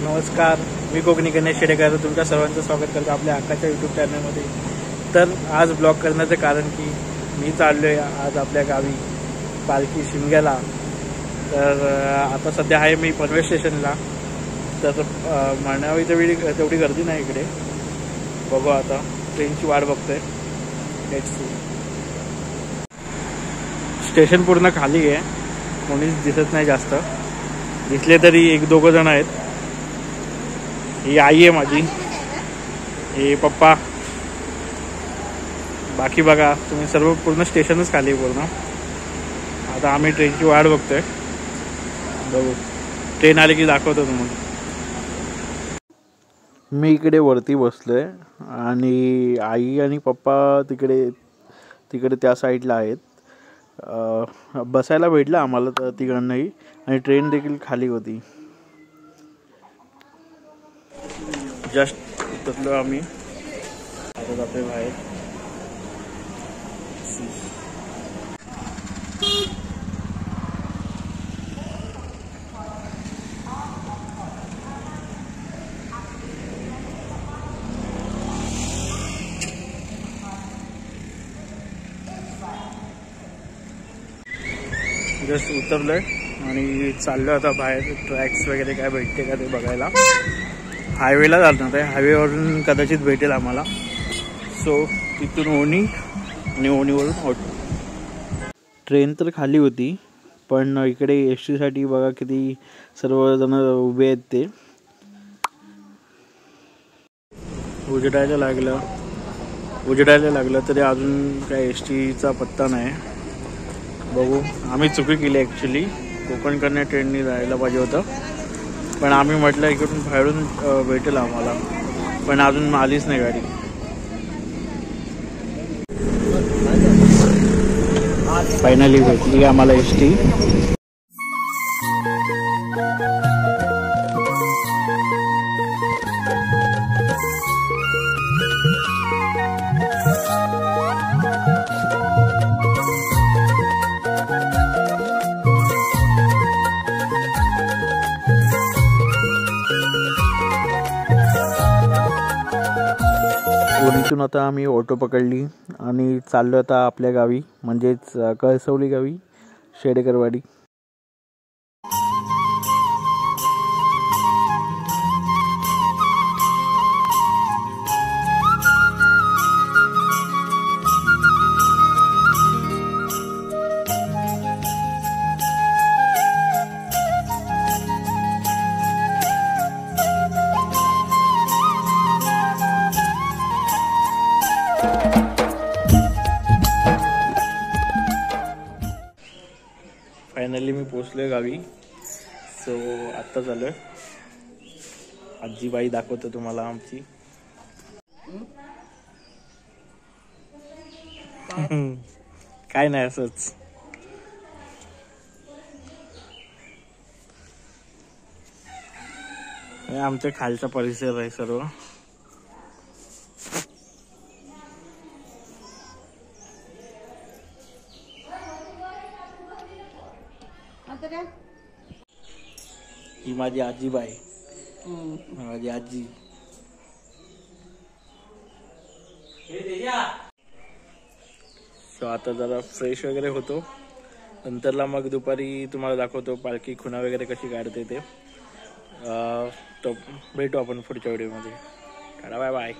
नमस्कार, मी कोकणी गणेश शेडेकर तुमच्या सर्वांचं स्वागत करतो आपल्या हक्काच्या यूट्यूब चॅनलमध्ये। तर आज ब्लॉग करण्याचं कारण की मी चाललो आहे आज आपल्या गावी पालखी शिमग्याला। तर आता सध्या आहे मी पनवेल स्टेशनला। तर म्हणावी तेवढी गर्दी नाही इकडे, बघू आता ट्रेनची वाट बघतोय। Let's see. स्टेशन पूर्ण खाली आहे, कोणीच दिसत नाही जास्त, दिसले तरी एक दोघं जण आहेत। ही आई आहे माझी, हे पप्पा, बाकी बघा तुम्ही सर्व पूर्ण स्टेशनच खाली पूर्ण। आता आम्ही ट्रेनची वाट बघतोय, बघू ट्रेन आली की दाखवतो तुम्हाला। मी इकडे वरती बसलोय आणि आई आणि पप्पा तिकडे त्या साईडला आहेत। बसायला भेटलं आम्हाला तर तिघांनाही, आणि ट्रेन देखील खाली होती। जस्ट उतरलो आम्ही, आता जातोय बाहेर। जस्ट उतरलोय आणि चाललो आता बाहेर, ट्रॅक्स वगैरे काय भेटते का ते बघायला। हायवेला जाणार आहे, हायवेवरून कदाचित भेटेल आम्हाला। सो तिथून ओणी आणि ओणीवरून ऑटो। ट्रेन तर खाली होती, पण इकडे एस टीसाठी बघा किती सर्वजण उभे आहेत। ते उजेडायला लागलं तरी अजून काय एस टीचा पत्ता नाही। बघू, आम्ही चुकी केली ॲक्च्युली, कोकणकडनं ट्रेननी जायला पाहिजे होतं, पण आम्ही म्हटलं इकडून बाहेरून भेटेल आम्हाला, पण अजून आलीच नाही गाडी। फायनली भेटली आम्हाला एस टी। ओणीतून आता आम्ही ऑटो पकडली आणि चाललो आता आपल्या गावी, म्हणजेच कळसवली गावी, शेडेकरवाडी। फायनली मी पोचलोय गावी। सो आत्ता चाललोय, आजीबाई दाखवतो तुम्हाला आमची। काय नाही, असंच। आमच्या खालचा परिसर आहे सर्व। ही माझी आजीबाई, माझी आजी। सो आता जरा फ्रेश वगैरे होतो, नंतरला मग दुपारी तुम्हाला दाखवतो पालखी खुणा वगैरे कशी काढते ते। तो भेटू आपण पुढच्या व्हिडिओमध्ये। Bye bye.